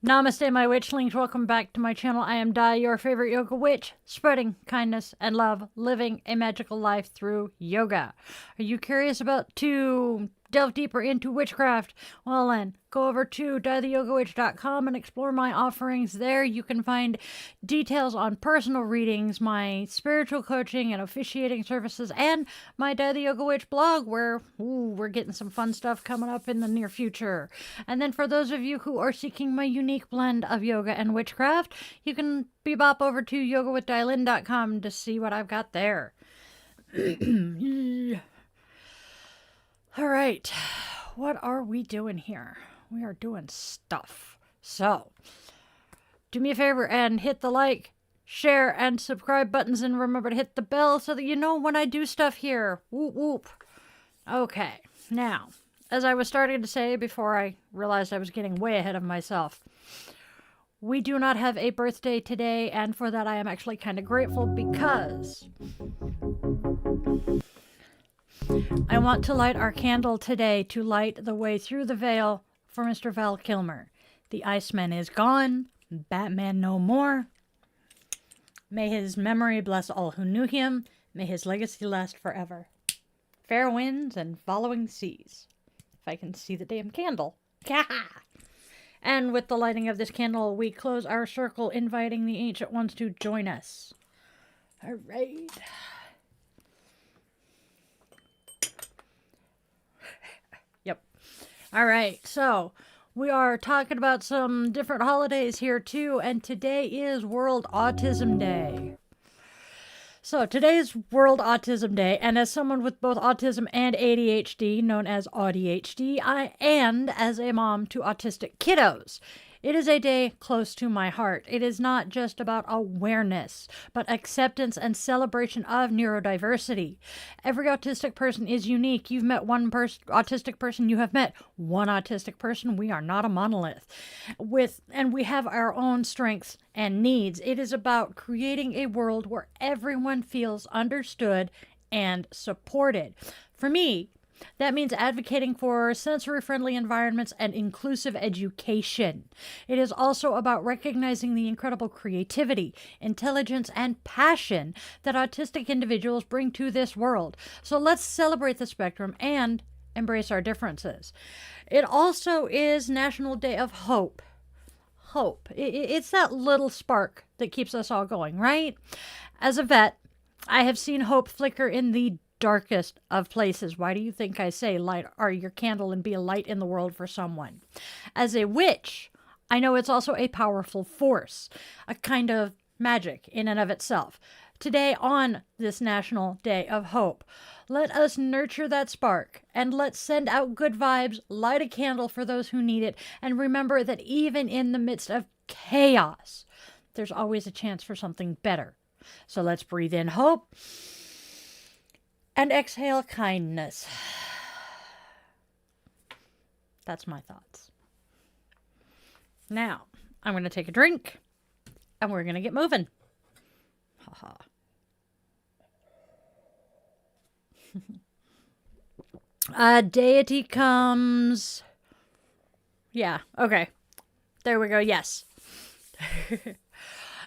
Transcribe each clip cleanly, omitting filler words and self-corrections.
Namaste, my witchlings. Welcome back to my channel. I am Di, your favorite yoga witch, spreading kindness and love, living a magical life through yoga. Are you curious about to delve deeper into witchcraft? Well then, go over to dietheyogawitch.com and explore my offerings there. You can find details on personal readings, my spiritual coaching and officiating services, and my Die the Yoga Witch blog, where we're getting some fun stuff coming up in the near future. And then for those of you who are seeking my unique blend of yoga and witchcraft, you can bebop over to yogawithdylin.com to see what I've got there. All right, what are we doing here? We are doing stuff. So, do me a favor and hit the like, share, and subscribe buttons, and remember to hit the bell so that you know when I do stuff here. Whoop, whoop. Okay, now, as I was starting to say before I realized I was getting way ahead of myself, we do not have a birthday today, and for that I am actually kind of grateful because I want to light our candle today to light the way through the veil for Mr. Val Kilmer. The Iceman is gone. Batman no more. May his memory bless all who knew him. May his legacy last forever. Fair winds and following seas. If I can see the damn candle. And with the lighting of this candle, we close our circle, inviting the Ancient Ones to join us. All right. Yep. All right, so we are talking about some different holidays here too, and today is World Autism Day. So today's World Autism Day, and as someone with both autism and ADHD, known as ADHD, and as a mom to autistic kiddos, it is a day close to my heart. It is not just about awareness, but acceptance and celebration of neurodiversity. Every autistic person is unique. You've met one autistic person, you have met one autistic person. We are not a monolith. And we have our own strengths and needs. It is about creating a world where everyone feels understood and supported. For me, that means advocating for sensory-friendly environments and inclusive education. It is also about recognizing the incredible creativity, intelligence, and passion that autistic individuals bring to this world. So let's celebrate the spectrum and embrace our differences. It also is National Day of Hope. Hope. It's that little spark that keeps us all going, right? As a vet, I have seen hope flicker in the darkest of places. Why do you think I say light your candle and be a light in the world for someone? As a witch, I know it's also a powerful force, a kind of magic in and of itself. Today, on this National Day of Hope, let us nurture that spark and let's send out good vibes, light a candle for those who need it, and remember that even in the midst of chaos, there's always a chance for something better. So let's breathe in hope and exhale kindness. That's my thoughts. Now, I'm going to take a drink, and we're going to get moving. Haha. Deity comes. Yeah, okay. There we go, yes.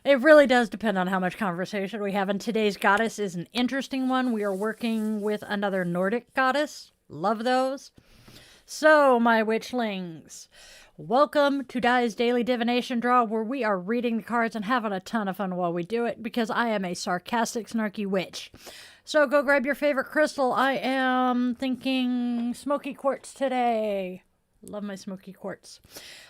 It really does depend on how much conversation we have, and today's goddess is an interesting one. We are working with another Nordic goddess. Love those. So, my witchlings, welcome to Di's Daily Divination Draw, where we are reading the cards and having a ton of fun while we do it, because I am a sarcastic, snarky witch. So go grab your favorite crystal. I am thinking smoky quartz today. Love my smoky quartz.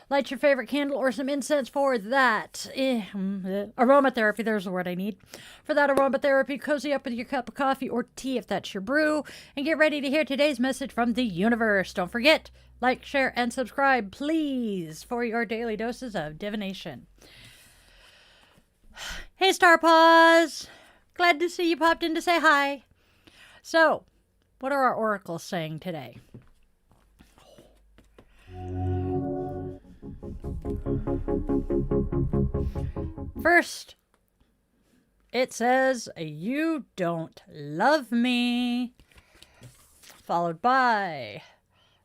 Light your favorite candle or some incense for that. Aromatherapy, there's the word I need. For that aromatherapy, cozy up with your cup of coffee or tea if that's your brew. And get ready to hear today's message from the universe. Don't forget, like, share, and subscribe, please, for your daily doses of divination. Hey, Star Paws! Glad to see you popped in to say hi. So, what are our oracles saying today? First, it says, "You don't love me," followed by,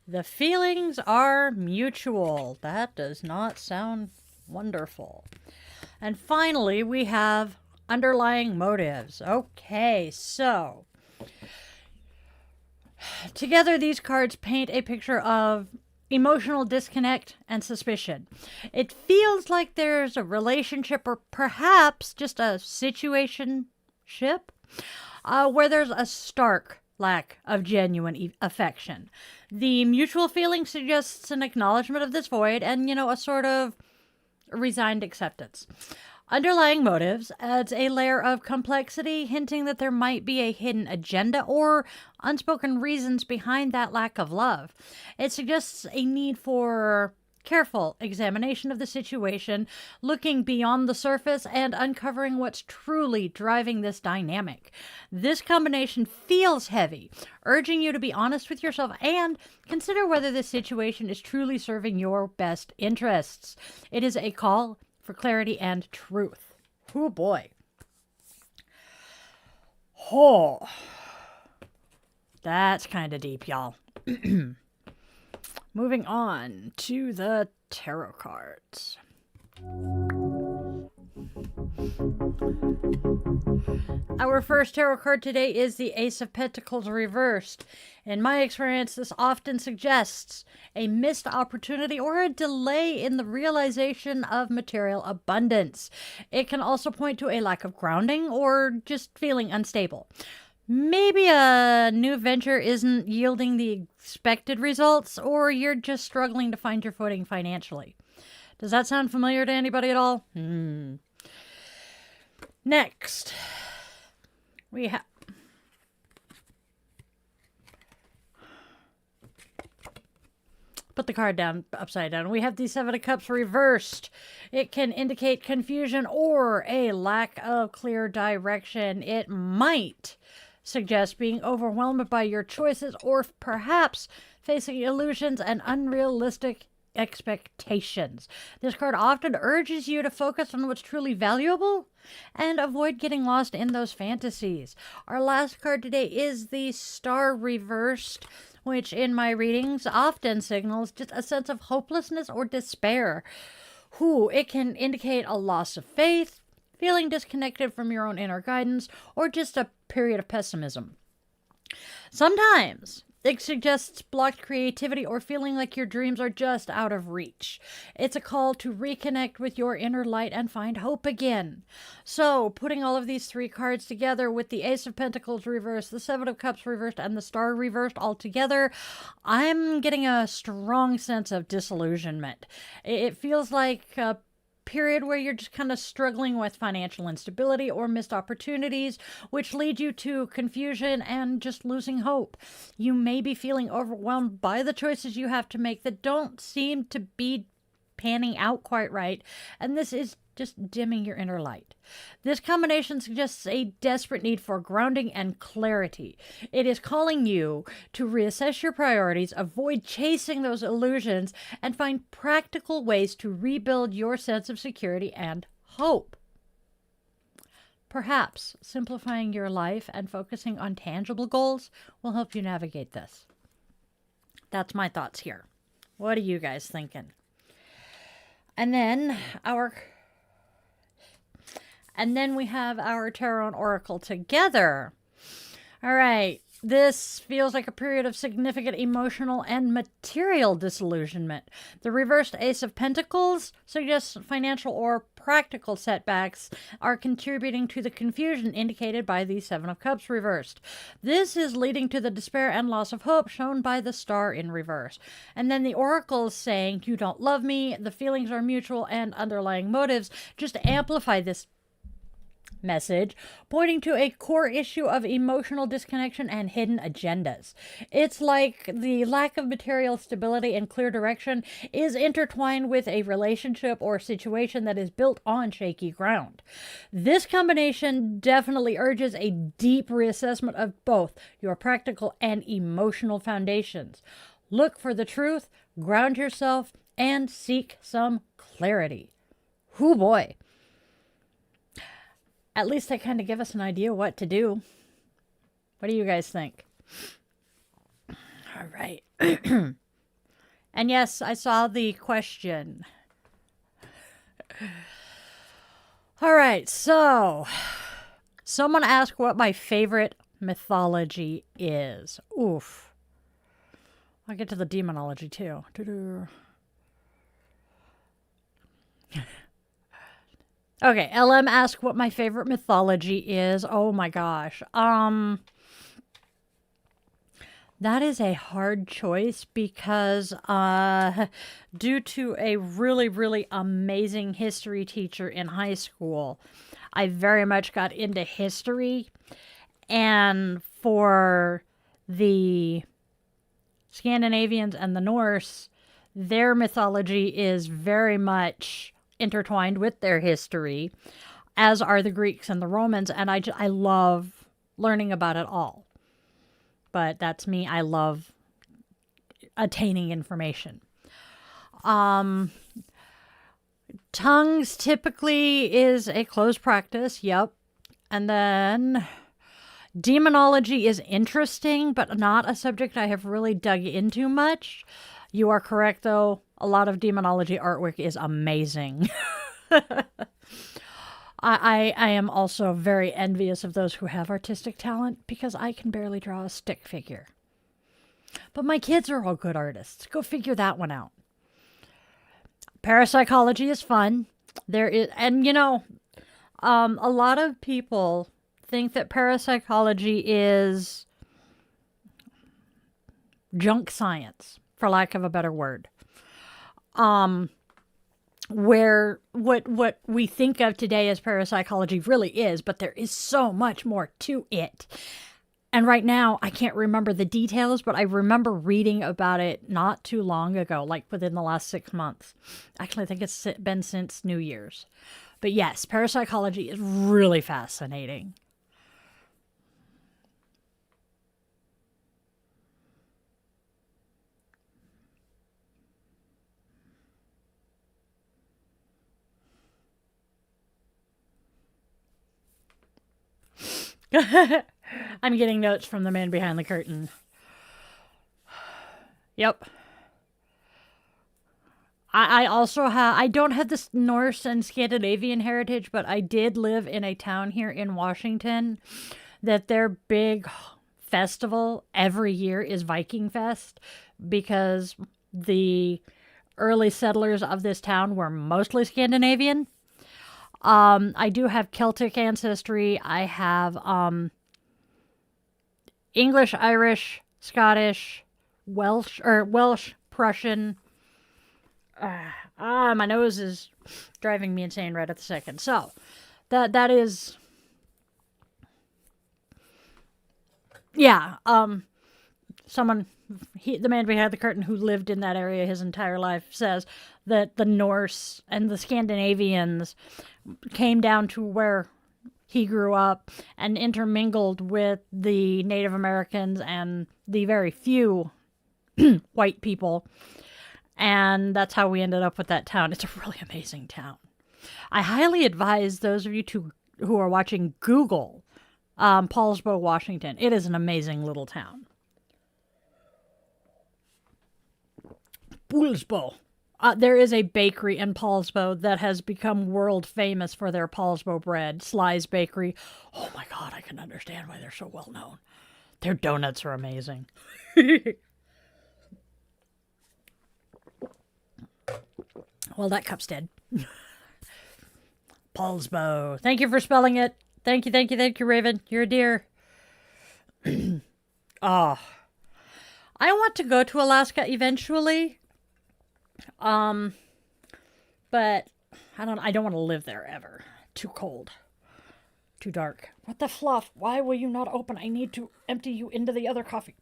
"The feelings are mutual." That does not sound Wonderful. And finally, we have underlying motives. Okay, so together these cards paint a picture of emotional disconnect and suspicion. It feels like there's a relationship or perhaps just a situationship where there's a stark lack of genuine affection. The mutual feeling suggests an acknowledgement of this void and, a sort of resigned acceptance. Underlying motives adds a layer of complexity, hinting that there might be a hidden agenda or unspoken reasons behind that lack of love. It suggests a need for careful examination of the situation, looking beyond the surface and uncovering what's truly driving this dynamic. This combination feels heavy, urging you to be honest with yourself and consider whether this situation is truly serving your best interests. It is a call for clarity and truth. Oh boy. Oh. That's kind of deep, y'all. Moving on to the tarot cards. Our first tarot card today is the Ace of Pentacles reversed. In my experience, this often suggests a missed opportunity or a delay in the realization of material abundance. It can also point to a lack of grounding or just feeling unstable. Maybe a new venture isn't yielding the expected results, or you're just struggling to find your footing financially. Does that sound familiar to anybody at all? Next, we have... Put the card down, upside down. We have the Seven of Cups reversed. It can indicate confusion or a lack of clear direction. It might suggest being overwhelmed by your choices or perhaps facing illusions and unrealistic expectations. This card often urges you to focus on what's truly valuable and avoid getting lost in those fantasies. Our last card today is the Star reversed, which in my readings often signals just a sense of hopelessness or despair. It can indicate a loss of faith, feeling disconnected from your own inner guidance, or just a period of pessimism. Sometimes it suggests blocked creativity or feeling like your dreams are just out of reach. It's a call to reconnect with your inner light and find hope again. So, putting all of these three cards together with the Ace of Pentacles reversed, the Seven of Cups reversed, and the Star reversed all together, I'm getting a strong sense of disillusionment. It feels like a period where you're just kind of struggling with financial instability or missed opportunities, which lead you to confusion and just losing hope. You may be feeling overwhelmed by the choices you have to make that don't seem to be panning out quite right, and this is just dimming your inner light. This combination suggests a desperate need for grounding and clarity. It is calling you to reassess your priorities, avoid chasing those illusions, and find practical ways to rebuild your sense of security and hope. Perhaps simplifying your life and focusing on tangible goals will help you navigate this. That's my thoughts here. What are you guys thinking? And then we have our Tarot and Oracle together. All right. This feels like a period of significant emotional and material disillusionment. The reversed Ace of Pentacles suggests financial or practical setbacks are contributing to the confusion indicated by the Seven of Cups reversed. This is leading to the despair and loss of hope shown by the Star in reverse. And then the Oracle is saying, you don't love me, the feelings are mutual, and underlying motives just amplify this message, pointing to a core issue of emotional disconnection and hidden agendas. It's like the lack of material stability and clear direction is intertwined with a relationship or situation that is built on shaky ground. This combination definitely urges a deep reassessment of both your practical and emotional foundations. Look for the truth, ground yourself, and seek some clarity. Hoo boy. At least they kind of give us an idea what to do. What do you guys think? All right. And yes, I saw the question. All right, so someone asked what my favorite mythology is. Oof. I'll get to the demonology too. Okay, LM asked what my favorite mythology is. Oh my gosh. That is a hard choice because due to a really, really amazing history teacher in high school, I very much got into history. And for the Scandinavians and the Norse, their mythology is very much intertwined with their history, as are the Greeks and the Romans. And I love learning about it all. But that's me. I love attaining information. Tongues typically is a closed practice. Yep. And then demonology is interesting, but not a subject I have really dug into much. You are correct, though. A lot of demonology artwork is amazing. I am also very envious of those who have artistic talent because I can barely draw a stick figure. But my kids are all good artists. Go figure that one out. Parapsychology is fun. There is, and a lot of people think that parapsychology is junk science, for lack of a better word. Where what we think of today as parapsychology really is, but there is so much more to it. And right now, I can't remember the details, but I remember reading about it not too long ago, like within the last 6 months. Actually, I think it's been since New Year's. But yes, parapsychology is really fascinating. I'm getting notes from the man behind the curtain. Yep. I also have, I don't have this Norse and Scandinavian heritage, but I did live in a town here in Washington that their big festival every year is Viking Fest, because the early settlers of this town were mostly Scandinavian. I do have Celtic ancestry. I have English, Irish, Scottish, Welsh, Prussian. My nose is driving me insane right at the second. So, that is, yeah. The man behind the curtain who lived in that area his entire life says that the Norse and the Scandinavians came down to where he grew up and intermingled with the Native Americans and the very few white people. And that's how we ended up with that town. It's a really amazing town. I highly advise those of you who are watching Google Paulsbo, Washington. It is an amazing little town. Paulsbo. There is a bakery in Paulsbo that has become world famous for their Paulsbo bread. Sly's Bakery. Oh my God, I can understand why they're so well known. Their donuts are amazing. Well, that cup's dead. Paulsbo. Thank you for spelling it. Thank you, Raven. You're a dear. Oh. I want to go to Alaska eventually. But I don't want to live there ever. Too cold. Too dark. What the fluff? Why will you not open? I need to empty you into the other coffee.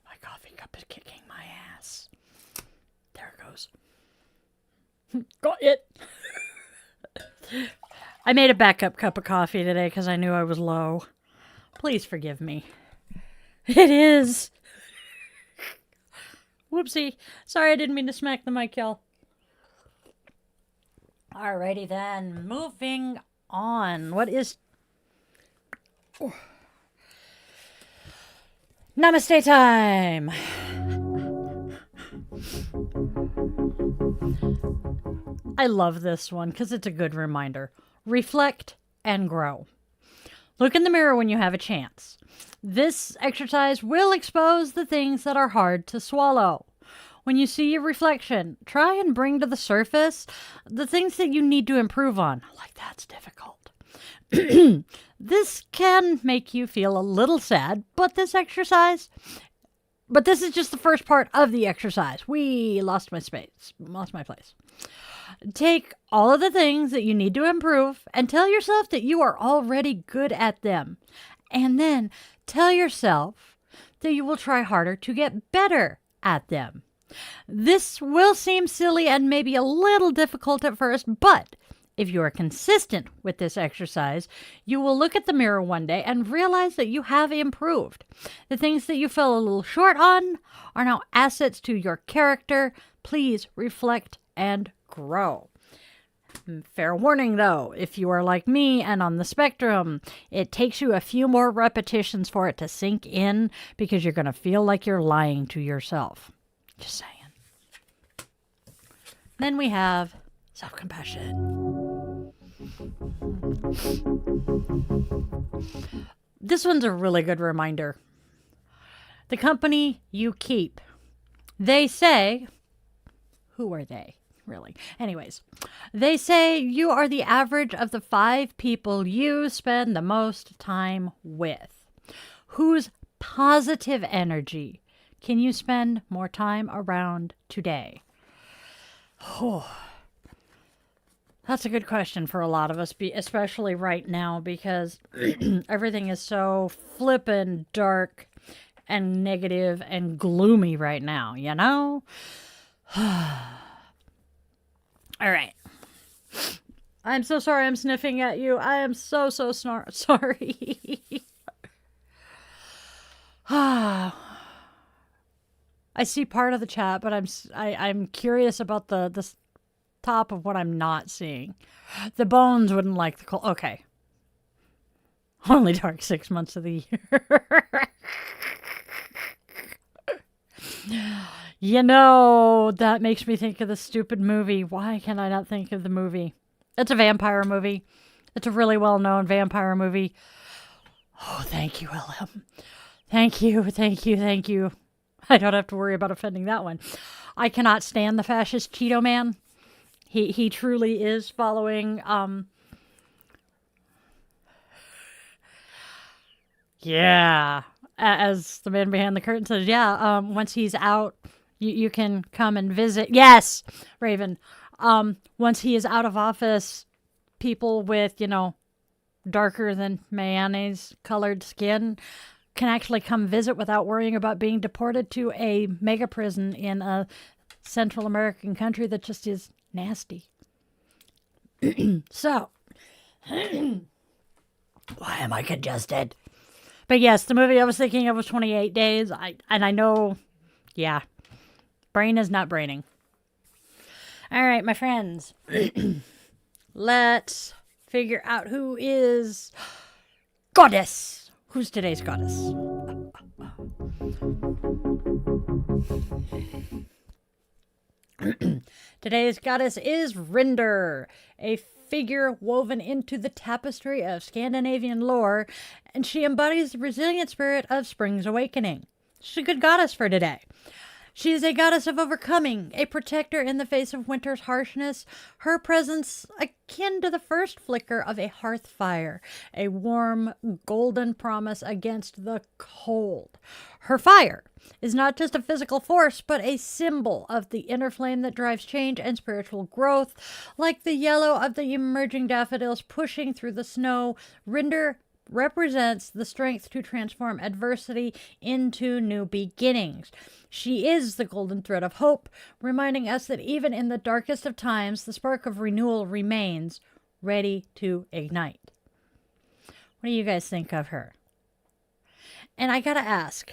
My coffee cup is kicking my ass. There it goes. Got it. I made a backup cup of coffee today because I knew I was low. Please forgive me. It is. Whoopsie. Sorry, I didn't mean to smack the mic, y'all. Alrighty then. Moving on. What is... Oh. Namaste time. I love this one because it's a good reminder. Reflect and grow. Look in the mirror when you have a chance. This exercise will expose the things that are hard to swallow. When you see your reflection, try and bring to the surface the things that you need to improve on. Like, that's difficult. This can make you feel a little sad, but this is just the first part of the exercise. Lost my place. Take all of the things that you need to improve and tell yourself that you are already good at them. And then tell yourself that you will try harder to get better at them. This will seem silly and maybe a little difficult at first, but if you are consistent with this exercise, you will look at the mirror one day and realize that you have improved. The things that you fell a little short on are now assets to your character. Please reflect and grow. Fair warning, though, if you are like me and on the spectrum, it takes you a few more repetitions for it to sink in because you're going to feel like you're lying to yourself. Just saying. Then we have self-compassion. This one's a really good reminder. The company you keep. They say, who are they, really? Anyways, they say you are the average of the 5 people you spend the most time with. Whose positive energy can you spend more time around today? Oh, that's a good question for a lot of us, especially right now, because everything is so flippin' dark and negative and gloomy right now, you know? All right. I'm so sorry I'm sniffing at you. I am so sorry. I see part of the chat, but I'm curious about the top of what I'm not seeing. The bones wouldn't like the cold. Okay. Only dark 6 months of the year. You know, that makes me think of the stupid movie. Why can I not think of the movie? It's a vampire movie. It's a really well-known vampire movie. Oh, thank you, LM. Thank you. I don't have to worry about offending that one. I cannot stand the fascist Cheeto Man. He truly is following, yeah, as the man behind the curtain says, yeah, once he's out, you can come and visit. Yes, Raven. Once he is out of office, people with, darker than mayonnaise colored skin can actually come visit without worrying about being deported to a mega prison in a Central American country that just is nasty. So, why am I congested? But yes, the movie I was thinking of was 28 Days. I know, yeah, brain is not braining. All right, my friends, let's figure out who is Goddess. Who's today's goddess? Today's goddess is Rinder, a figure woven into the tapestry of Scandinavian lore, and she embodies the resilient spirit of spring's awakening. She's a good goddess for today. She is a goddess of overcoming, a protector in the face of winter's harshness, her presence akin to the first flicker of a hearth fire, a warm, golden promise against the cold. Her fire is not just a physical force, but a symbol of the inner flame that drives change and spiritual growth. Like the yellow of the emerging daffodils pushing through the snow, Rinder represents the strength to transform adversity into new beginnings. She is the golden thread of hope, reminding us that even in the darkest of times, the spark of renewal remains ready to ignite. What do you guys think of her? And I gotta ask,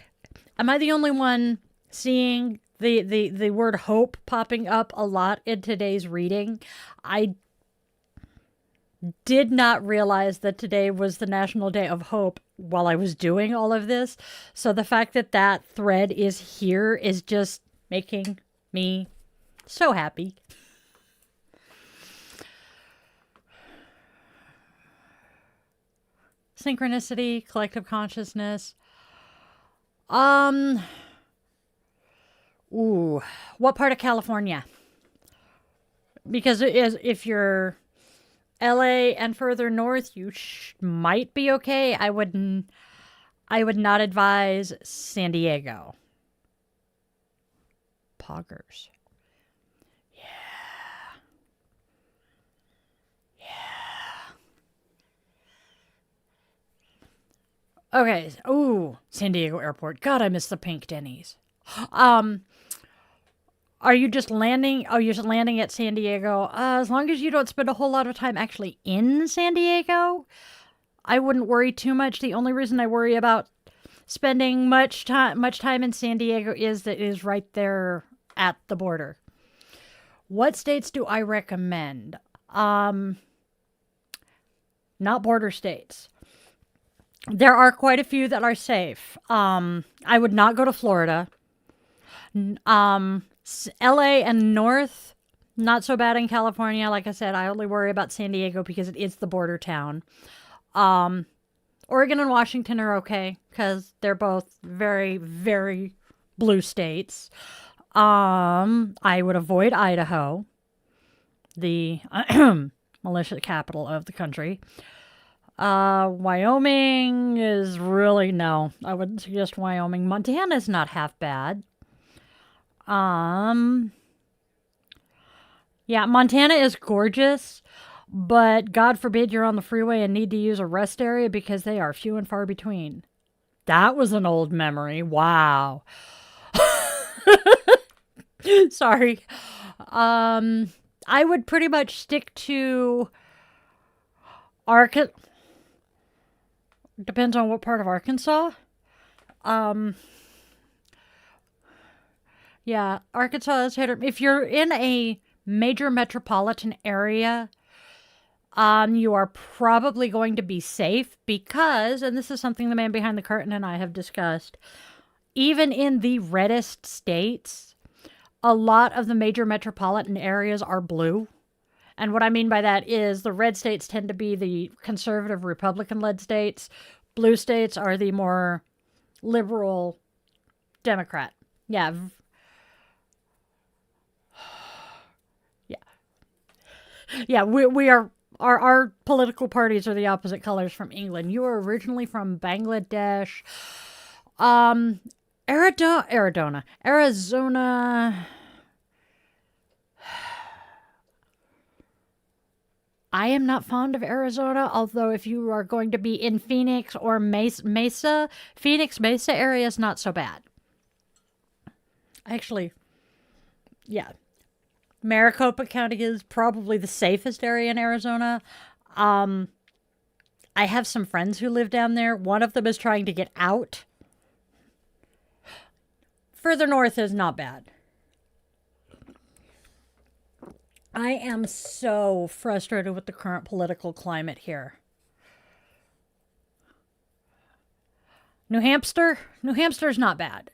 am I the only one seeing the word hope popping up a lot in today's reading? I did not realize that today was the National Day of Hope while I was doing all of this. So the fact that that thread is here is just making me so happy. synchronicity, collective consciousness. Ooh, what part of California? Because if you're LA and further north, you might be okay. I would not advise San Diego. Poggers. Okay. Ooh, San Diego Airport. God, I miss the pink Denny's. Are you just landing? Oh, you're just landing at San Diego. As long as you don't spend a whole lot of time actually in San Diego, I wouldn't worry too much. The only reason I worry about spending much time in San Diego is that it is right there at the border. What states do I recommend? Not border states. There are quite a few that are safe. I would not go to Florida. LA and north, not so bad in California. Like I said, I only worry about San Diego because it is the border town. Oregon and Washington are okay because they're both very, very blue states. I would avoid Idaho, the militia capital of the country. Wyoming is really no. I wouldn't suggest Wyoming. Montana is not half bad. Yeah, Montana is gorgeous, but God forbid you're on the freeway and need to use a rest area because they are few and far between. That was an old memory. Wow. Sorry. I would pretty much stick to Arkansas. Depends on what part of Arkansas. Yeah, Arkansas is if you're in a major metropolitan area, you are probably going to be safe because, and this is something the man behind the curtain and I have discussed, even in the reddest states, a lot of the major metropolitan areas are blue. And what I mean by that is the red states tend to be the conservative Republican-led states. Blue states are the more liberal Democrat. Yeah. Yeah, we are, our political parties are the opposite colors from England. You are originally from Bangladesh. Arizona. I am not fond of Arizona, although if you are going to be in Phoenix or Mesa, Phoenix Mesa area is not so bad. Actually, yeah. Maricopa County is probably the safest area in Arizona. I have some friends who live down there. One of them is trying to get out. Further north is not bad. I am so frustrated with the current political climate here. New Hampshire's not bad.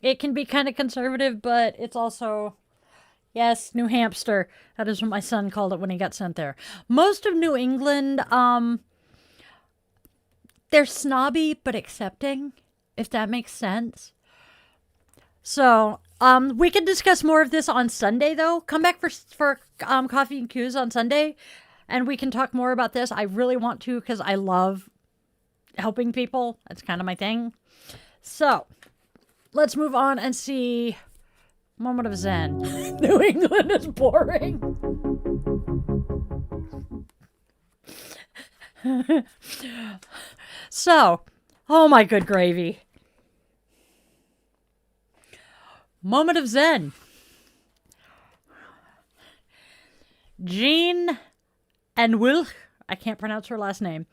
It can be kind of conservative, but it's also, yes, New Hampshire. That is what my son called it when he got sent there. Most of New England, they're snobby but accepting, if that makes sense. So, we can discuss more of this on Sunday, though. Come back for Coffee and Cues on Sunday, and we can talk more about this. I really want to because I love helping people. That's kind of my thing. So, let's move on and see Moment of Zen. New England is boring. So, oh my good gravy. Moment of Zen. Jean and Wilch, I can't pronounce her last name,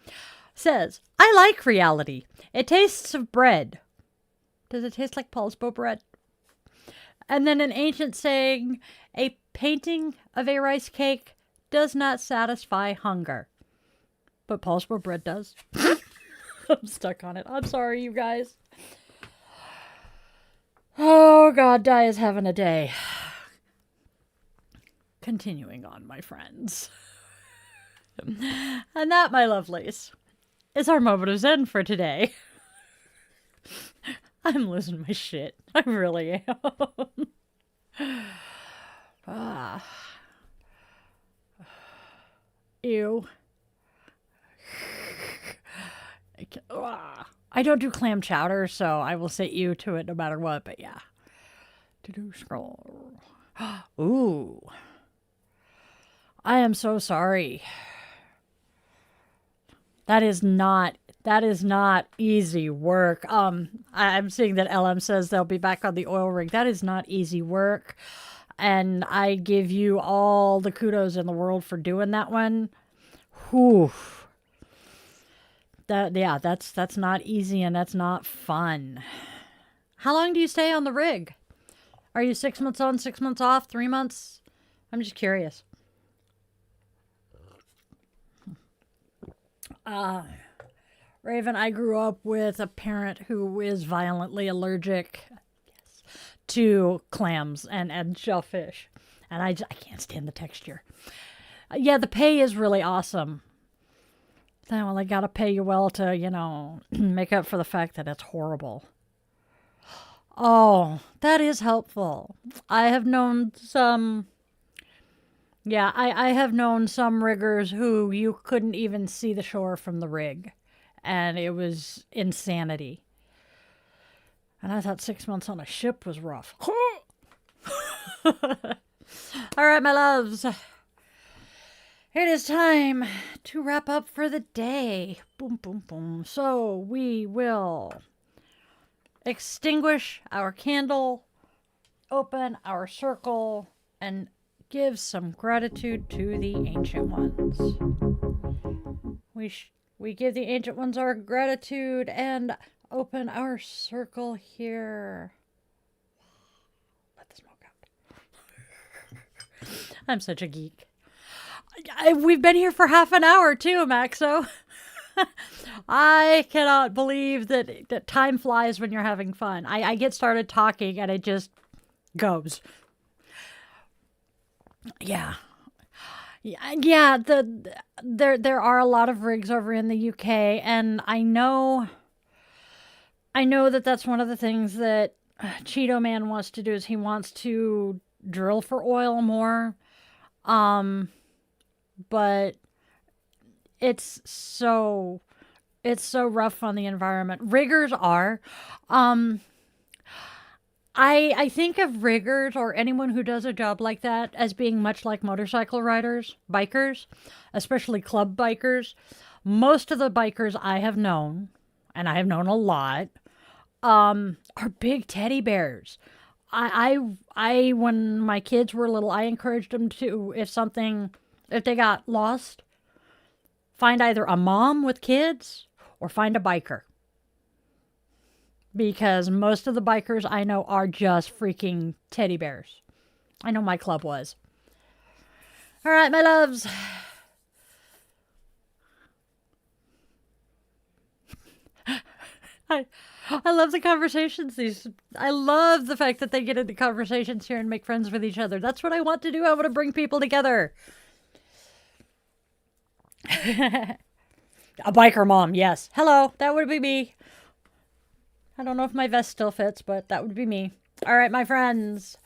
says, I like reality. It tastes of bread. Does it taste like pulsebo bread? And then an ancient saying, a painting of a rice cake does not satisfy hunger. But pulsebo bread does. I'm stuck on it. I'm sorry, you guys. Oh, God, Di is having a day. Continuing on, my friends. And that, my lovelies, is our moment of Zen for today. I'm losing my shit. I really am. Ah. Ew. I don't do clam chowder, so I will say ew to it no matter what, but yeah. To do scroll. Ooh. I am so sorry. That is not easy work. I'm seeing that LM says they'll be back on the oil rig. That is not easy work. And I give you all the kudos in the world for doing that one. Whew. That's not easy and that's not fun. How long do you stay on the rig? Are you 6 months on, 6 months off, 3 months? I'm just curious. Raven, I grew up with a parent who is violently allergic to clams and shellfish. And I can't stand the texture. Yeah, the pay is really awesome. Well, I gotta pay you well to, make up for the fact that it's horrible. Oh, that is helpful. I have known some... Yeah, I have known some riggers who you couldn't even see the shore from the rig. And it was insanity. And I thought 6 months on a ship was rough. All right, my loves. It is time to wrap up for the day. Boom, boom, boom. So we will extinguish our candle, open our circle, and give some gratitude to the ancient ones. We give the ancient ones our gratitude and open our circle here. Let the smoke out. I'm such a geek. We've been here for half an hour too, Maxo. I cannot believe that time flies when you're having fun. I get started talking and it just goes. Yeah. Yeah, there are a lot of rigs over in the UK, and I know that that's one of the things that Cheeto Man wants to do is he wants to drill for oil more. But it's so rough on the environment. Riggers are. I think of riggers or anyone who does a job like that as being much like motorcycle riders, bikers, especially club bikers. Most of the bikers I have known, and I have known a lot, are big teddy bears. I when my kids were little, I encouraged them to, if they got lost, find either a mom with kids or find a biker. Because most of the bikers I know are just freaking teddy bears. I know my club was. All right, my loves. I love the conversations. I love the fact that they get into conversations here and make friends with each other. That's what I want to do. I want to bring people together. A biker mom, yes. Hello, that would be me. I don't know if my vest still fits, but that would be me. All right, my friends.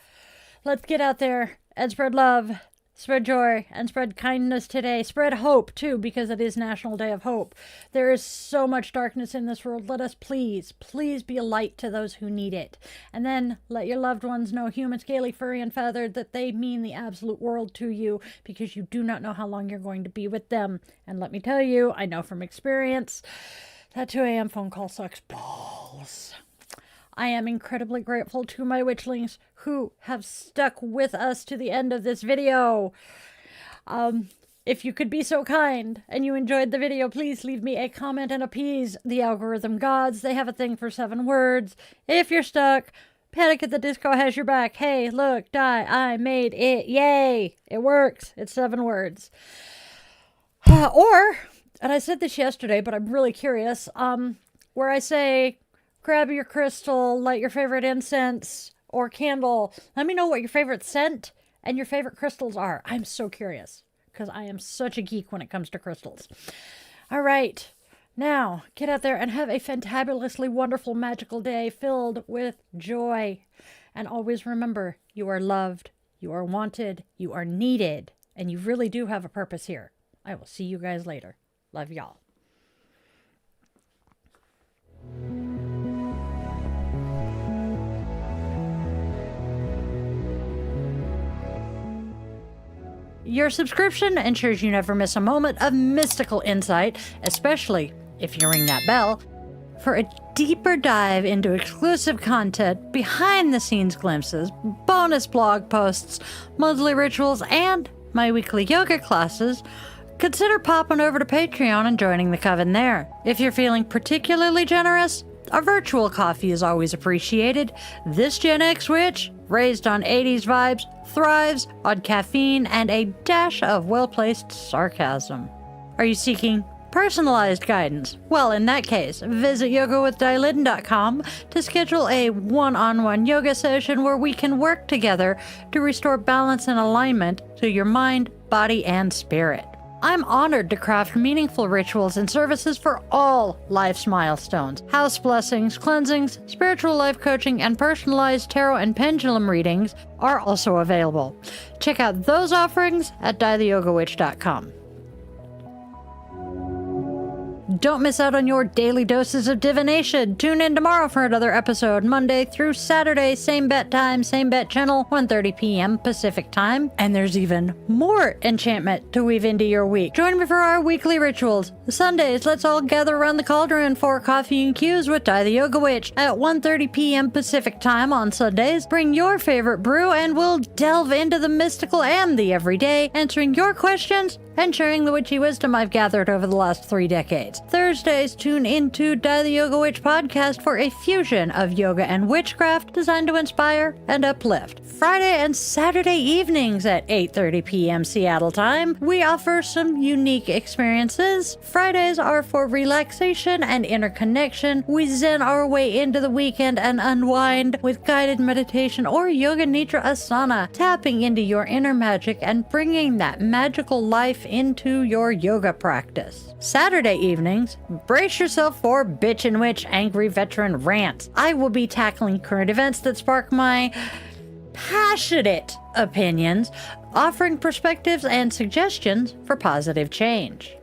Let's get out there and spread love, spread joy, and spread kindness today. Spread hope, too, because it is National Day of Hope. There is so much darkness in this world. Let us please be a light to those who need it. And then let your loved ones know, human, scaly, furry, and feathered, that they mean the absolute world to you because you do not know how long you're going to be with them. And let me tell you, I know from experience, that 2 a.m. phone call sucks balls. I am incredibly grateful to my witchlings who have stuck with us to the end of this video. If you could be so kind and you enjoyed the video, please leave me a comment and appease the algorithm gods. They have a thing for 7 words. If you're stuck, Panic at the Disco has your back. Hey, look, die, I made it. Yay! It works. It's 7 words. Or... and I said this yesterday, but I'm really curious, where I say, grab your crystal, light your favorite incense or candle. Let me know what your favorite scent and your favorite crystals are. I'm so curious because I am such a geek when it comes to crystals. All right. Now, get out there and have a fantabulously wonderful, magical day filled with joy. And always remember, you are loved, you are wanted, you are needed, and you really do have a purpose here. I will see you guys later. Love y'all. Your subscription ensures you never miss a moment of mystical insight, especially if you ring that bell, for a deeper dive into exclusive content, behind-the-scenes glimpses, bonus blog posts, monthly rituals, and my weekly yoga classes. Consider popping over to Patreon and joining the coven there. If you're feeling particularly generous, a virtual coffee is always appreciated. This Gen X witch, raised on 80s vibes, thrives on caffeine and a dash of well-placed sarcasm. Are you seeking personalized guidance? Well, in that case, visit yogawithdilaton.com to schedule a one-on-one yoga session where we can work together to restore balance and alignment to your mind, body, and spirit. I'm honored to craft meaningful rituals and services for all life's milestones. House blessings, cleansings, spiritual life coaching, and personalized tarot and pendulum readings are also available. Check out those offerings at dietheyogawitch.com. Don't miss out on your daily doses of divination. Tune in tomorrow for another episode, Monday through Saturday, same bat time, same bat channel, 1:30 p.m. Pacific time. And there's even more enchantment to weave into your week. Join me for our weekly rituals. Sundays, let's all gather around the cauldron for coffee and cues with Di the Yoga Witch at 1:30 p.m. Pacific time on Sundays. Bring your favorite brew and we'll delve into the mystical and the everyday, answering your questions and sharing the witchy wisdom I've gathered over the last 3 decades. Thursdays, tune into Di the Yoga Witch podcast for a fusion of yoga and witchcraft designed to inspire and uplift. Friday and Saturday evenings at 8:30 p.m. Seattle time, we offer some unique experiences. Fridays are for relaxation and interconnection. We zen our way into the weekend and unwind with guided meditation or yoga nidra asana, tapping into your inner magic and bringing that magical life into your yoga practice. Saturday evenings, brace yourself for Bitch and Witch Angry Veteran Rants. I will be tackling current events that spark my passionate opinions, offering perspectives and suggestions for positive change.